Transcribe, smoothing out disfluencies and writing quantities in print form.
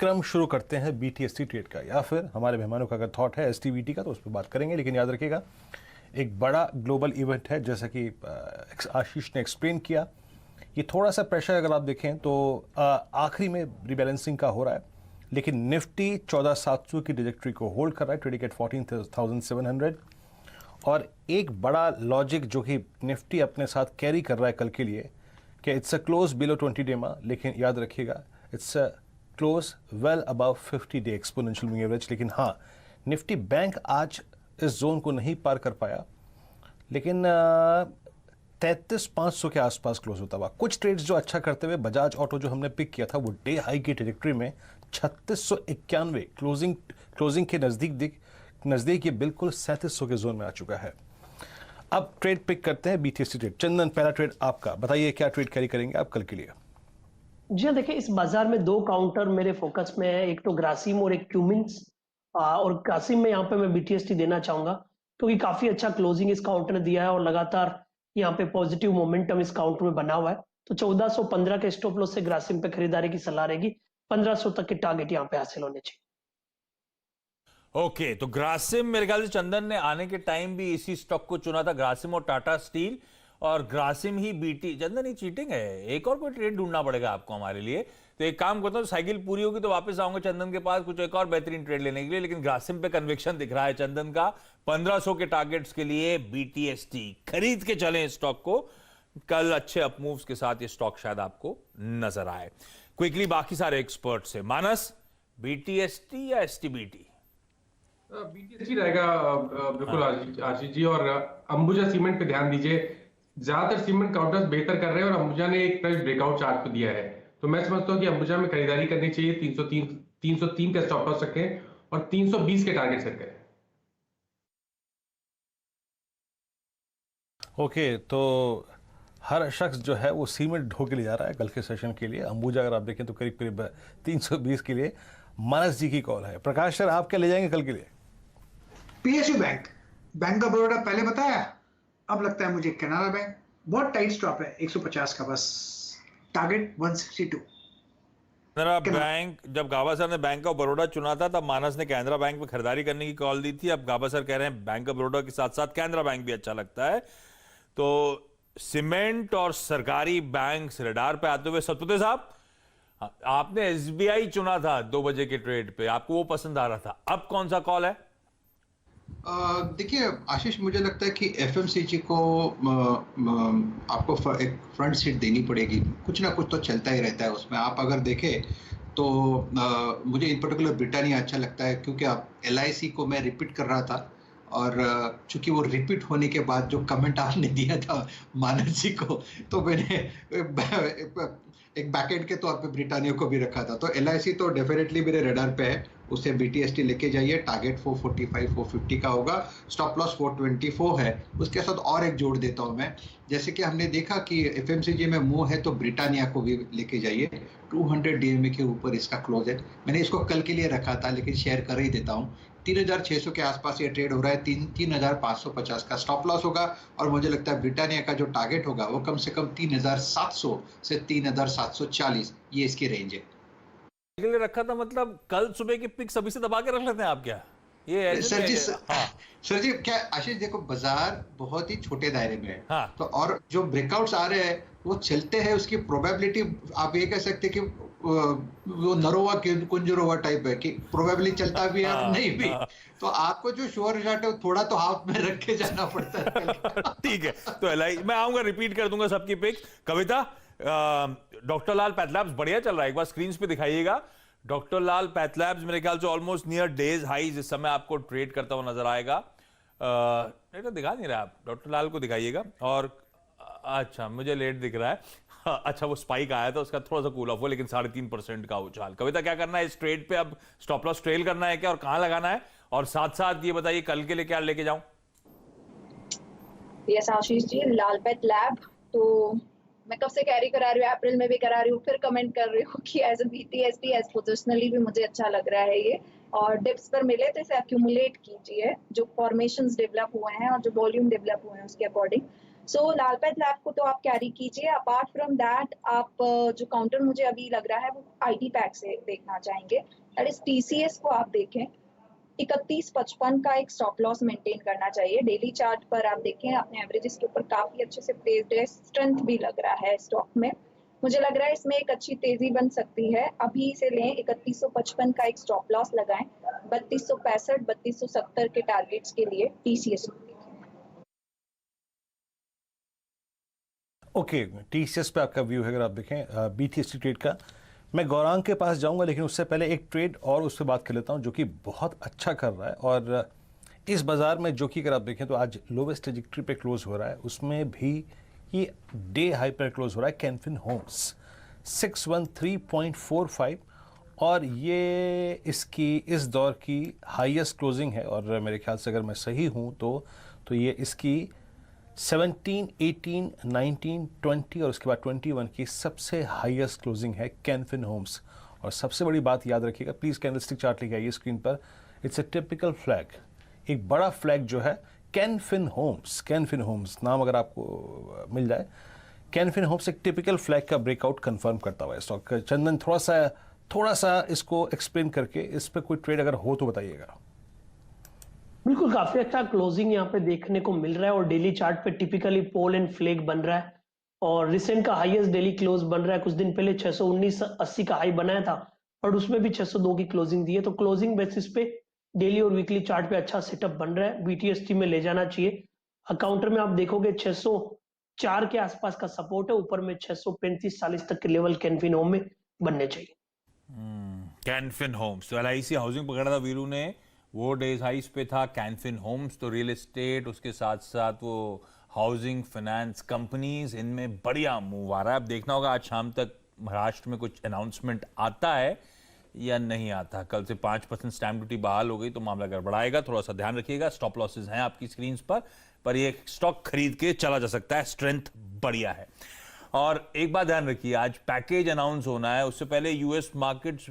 क्रम शुरू करते हैं BTST ट्रेड का, या फिर हमारे मेहमानों का अगर थॉट है STBT का तो उस पर बात करेंगे। लेकिन याद रखिएगा, एक बड़ा ग्लोबल इवेंट है, जैसा कि आशीष ने एक्सप्लेन किया। ये थोड़ा सा प्रेशर अगर आप देखें तो आखिरी में रिबैलेंसिंग का हो रहा है, लेकिन निफ्टी 14,700 की ट्रेजेक्टरी को होल्ड कर रहा है, ट्रेडिंग एट 14,700। और एक बड़ा लॉजिक जो कि निफ्टी अपने साथ कैरी कर रहा है कल के लिए, कि it's a close below 20 day मा, लेकिन याद रखिएगा it's a close well above 50 day exponential moving average. लेकिन हाँ, निफ्टी बैंक आज इस जोन को नहीं पार कर पाया, लेकिन 33,500 के आसपास क्लोज होता हुआ। कुछ ट्रेड्स जो अच्छा करते हुए, बजाज ऑटो जो हमने पिक किया था, वो डे हाई की ट्रेजेक्टरी में 3691 क्लोजिंग के नजदीक ये बिल्कुल 3700 के जोन में आ चुका है। अब ट्रेड पिक करते हैं BTST ट्रेड। चंदन, पहला ट्रेड आपका, बताइए क्या ट्रेड कैरी करेंगे आप कल के लिए? जी हाँ, देखिए इस बाजार में दो काउंटर मेरे फोकस में है, एक तो ग्रासिम और एक क्यूमिंस। और ग्रासिम में यहाँ पे मैं BTST देना चाहूंगा क्योंकि काफी अच्छा क्लोजिंग इस काउंटर ने दिया है और लगातार यहाँ पे पॉजिटिव मोमेंटम इस काउंटर में बना हुआ है। तो 1415 के स्टॉप लॉस से ग्रासिम पे खरीदारी की सलाह रहेगी। 1500 तक के टारगेट यहाँ पे हासिल होने चाहिए। ओके, तो ग्रासिम मेरे ख्याल से चंदन ने आने के टाइम भी इसी स्टॉक को चुना था, ग्रासिम और टाटा स्टील, और ग्रासिम ही BT। चंदन, ये चीटिंग है, एक और कोई ट्रेड ढूंढना पड़ेगा आपको हमारे लिए। तो एक काम करता हूँ, साइकिल पूरी होगी तो वापस आऊंगा चंदन के पास कुछ एक और बेहतरीन ट्रेड लेने के लिए। लेकिन ग्रासिम पे कन्विक्शन दिख रहा है चंदन का। 1500 के टारगेट्स के लिए BTST खरीद के चलें इस स्टॉक को। कल अच्छे अपमूव्स के साथ ये स्टॉक शायद आपको नजर आए। क्विकली बाकी सारे एक्सपर्ट से, मानस, BTST या STBT? BTST रहेगा बिल्कुल आशीष जी। और अंबुजा सीमेंट पे ध्यान दीजिए, ज्यादातर सीमेंट काउंटर्स बेहतर कर रहे हैं और अंबुजा ने एक तरह ब्रेकआउट चार्ट पे दिया है। तो मैं समझता हूँ कि अंबुजा में खरीदारी करनी चाहिए। 303 का स्टॉप लॉस रखें और 320 के टारगेट सेट करें। ओके, तो हर शख्स जो है वो सीमेंट ढो के ले जा रहा है कल के सेशन के लिए। अंबुजा अगर आप देखें तो करीब करीब 320 के लिए। मानस जी की कॉल है। प्रकाश सर, आप क्या ले जाएंगे कल के लिए? PSU बैंक ऑफ बड़ौदा पहले बताया, अब लगता है मुझे कैनरा बैंक। बहुत टाइट स्टॉप है 150 का, बस टारगेट 162। कैनरा बैंक, जब गाबा सर ने बैंक ऑफ बड़ौदा चुना था तब मानस ने कैनरा बैंक में खरीदारी करने की कॉल दी थी। अब गाबा सर कह रहे हैं बैंक ऑफ बड़ौदा के साथ साथ कैनरा बैंक भी अच्छा लगता है। तो सीमेंट और सरकारी बैंक रडार पे आते हुए, सतपुते साहब, आपने SBI चुना था 2 बजे के ट्रेड पे, आपको वो पसंद आ रहा था, अब कौन सा कॉल है? देखिए आशीष, मुझे लगता है कि FMCG को आपको एक फ्रंट सीट देनी पड़ेगी। कुछ ना कुछ तो चलता ही रहता है उसमें। आप अगर देखें तो मुझे इन पर्टिकुलर ब्रिटानिया अच्छा लगता है, क्योंकि आप LIC को मैं रिपीट कर रहा था, और चूंकि वो रिपीट होने के बाद जो कमेंट आपने दिया था मानस जी को, तो मैंने एक बैकएंड के तौर पे ब्रिटानिया को भी रखा था। तो LIC तो डेफिनेटली मेरे रडार पे है, उसे BTST लेके जाइए। टारगेट 445 450 का होगा, स्टॉप लॉस 424 है। उसके साथ और एक जोड़ देता हूं मैं, जैसे कि हमने देखा कि FMCG में मुंह है तो ब्रिटानिया को भी लेके जाइए। 200 DMA के ऊपर इसका क्लोज है। मैंने इसको कल के लिए रखा था, लेकिन शेयर कर ही देता हूँ। 3600 के आसपास ये ट्रेड हो रहा है। 3550 का स्टॉप लॉस होगा, और मुझे लगता है ब्रिटानिया का जो टारगेट होगा वो कम से कम 3700 से 3740, ये इसकी रेंज है। के लिए रखा था, मतलब कल सुबह की पिक्स अभी से दबा के रख लेते हैं आप क्या? ये सर जी क्या आशीष, देखो बाजार बहुत ही छोटे दायरे में है। हाँ। तो और जो ब्रेकआउट्स आ रहे हैं वो चलते हैं, उसकी प्रोबेबिलिटी आप ये कह सकते हैं कि वो नरोवा कुंजरोवा टाइप है, कि प्रोबेबली चलता भी है और नहीं भी। तो आपको जो श्योर शॉट है थोड़ा तो हाफ में रख के जाना पड़ता है। ठीक है, तो मैं आऊंगा, रिपीट कर दूंगा सबकी पिक। कविता, डॉक्टर लाल पैथलैब्स बढ़िया चल रहा है, एक बार स्क्रीन पे दिखाइएगा। डॉक्टर लाल पैथलैब्स मेरे ख्याल से ऑलमोस्ट नियर डेज हाईज इस समय आपको ट्रेड करता हुआ नजर आएगा। तो दिखा नहीं रहा, आप डॉक्टर लाल को दिखाइएगा। और अच्छा, मुझे लेट दिख रहा है। अच्छा, वो स्पाइक आया था, उसका थोड़ा सा कूल ऑफ हो, लेकिन 3.5% का उछाल। कविता, क्या करना है इस ट्रेड पे? अब स्टॉप लॉस ट्रेल करना है क्या, और कहां लगाना है? और साथ साथ ये बताइए कल के लिए क्या लेके जाऊं? यस आशीष जी, लाल पैथलैब तो मैं कब से कैरी करा रही हूँ, अप्रैल में भी करा रही हूँ, फिर कमेंट कर रही हूँ कि as a BTST as positionally भी मुझे अच्छा लग रहा है ये। और डिप्स पर मिले तो इसे एक्यूमुलेट कीजिए, जो फॉर्मेशंस डेवलप हुए हैं और जो वॉल्यूम डेवलप हुए हैं उसके अकॉर्डिंग। सो लालपेट लैब को तो आप कैरी कीजिए। अपार्ट फ्रॉम दैट आप जो काउंटर मुझे अभी लग रहा है वो आईटी पैक से देखना चाहेंगे, दैट इज टीसीएस को आप देखें। 31.55 का एक स्टॉप लॉस मेंटेन करना चाहिए। डेली चार्ट पर आप देखें अपने एवरेजेस के ऊपर काफी अच्छे से प्लेस्ड है, स्ट्रेंथ भी लग रहा है स्टॉक में। मुझे लग रहा है इसमें एक अच्छी तेजी बन सकती है। अभी इसे लें, 3155 का एक स्टॉप लॉस लगाएं। 3265 3270 के टारगेट्स के लिए टीसीएस को देखें। ओके, टीसीएस पे आपका व्यू है अगर आप देखें बीटीएसटी ट्रेड का। मैं गौरांग के पास जाऊंगा, लेकिन उससे पहले एक ट्रेड और उस पर बात कर लेता हूं जो कि बहुत अच्छा कर रहा है। और इस बाजार में जो कि अगर आप देखें तो आज लोवेस्ट ट्रेजेक्टरी पे क्लोज हो रहा है, उसमें भी ये डे हाई पर क्लोज हो रहा है। कैनफिन होम्स 613.45 और ये इसकी इस दौर की हाईएस्ट क्लोजिंग है। और मेरे ख्याल से अगर मैं सही हूं तो ये इसकी 17, 18, 19, 20 और उसके बाद 21 की सबसे हाईएस्ट क्लोजिंग है कैनफिन होम्स। और सबसे बड़ी बात याद रखिएगा, प्लीज़ कैंडलस्टिक चार्ट लेके आइए स्क्रीन पर। इट्स ए टिपिकल फ्लैग, एक बड़ा फ्लैग जो है कैनफिन होम्स नाम अगर आपको मिल जाए, कैनफिन होम्स एक टिपिकल फ्लैग का ब्रेकआउट कंफर्म करता हुआ है स्टॉक। चंदन थोड़ा सा इसको एक्सप्लेन करके इस पर कोई ट्रेड अगर हो तो बताइएगा। बिल्कुल, काफी अच्छा क्लोजिंग यहाँ पे देखने को मिल रहा है और डेली चार्ट पे टिपिकली पोल एंड फ्लैग बन रहा है। और रिसेंट का हाईएस्ट डेली क्लोज बन रहा है। कुछ दिन पहले 619.80 का हाई बनाया था और उसमें भी 602 की क्लोजिंग दी है। तो क्लोजिंग बेसिस पे डेली और वीकली चार्ट पे अच्छा सेटअप बन रहा है, बीटीएसटी में ले जाना चाहिए। काउंटर में आप देखोगे 604 के आसपास का सपोर्ट है, ऊपर में 635-40 तक के लेवल कैनफिन होम में बनने चाहिए। कैनफिन होम्स, तो एलआईसी हाउसिंग पकड़ा था वीरू ने, वो डेज हाइस पे था। कैनफिन होम्स तो रियल एस्टेट, उसके साथ साथ वो हाउसिंग फाइनेंस कंपनीज, इनमें बढ़िया मूव आ रहा है। अब देखना होगा आज शाम तक महाराष्ट्र में कुछ अनाउंसमेंट आता है या नहीं आता। कल से 5% स्टैम्प ड्यूटी बहाल हो गई तो मामला गड़बड़ाएगा, थोड़ा सा ध्यान रखिएगा। स्टॉप लॉसेज हैं आपकी स्क्रीन पर ये स्टॉक खरीद के चला जा सकता है, स्ट्रेंथ बढ़िया है। और एक बात ध्यान रखिए, आज पैकेज अनाउंस होना है, उससे पहले यूएस मार्केट्स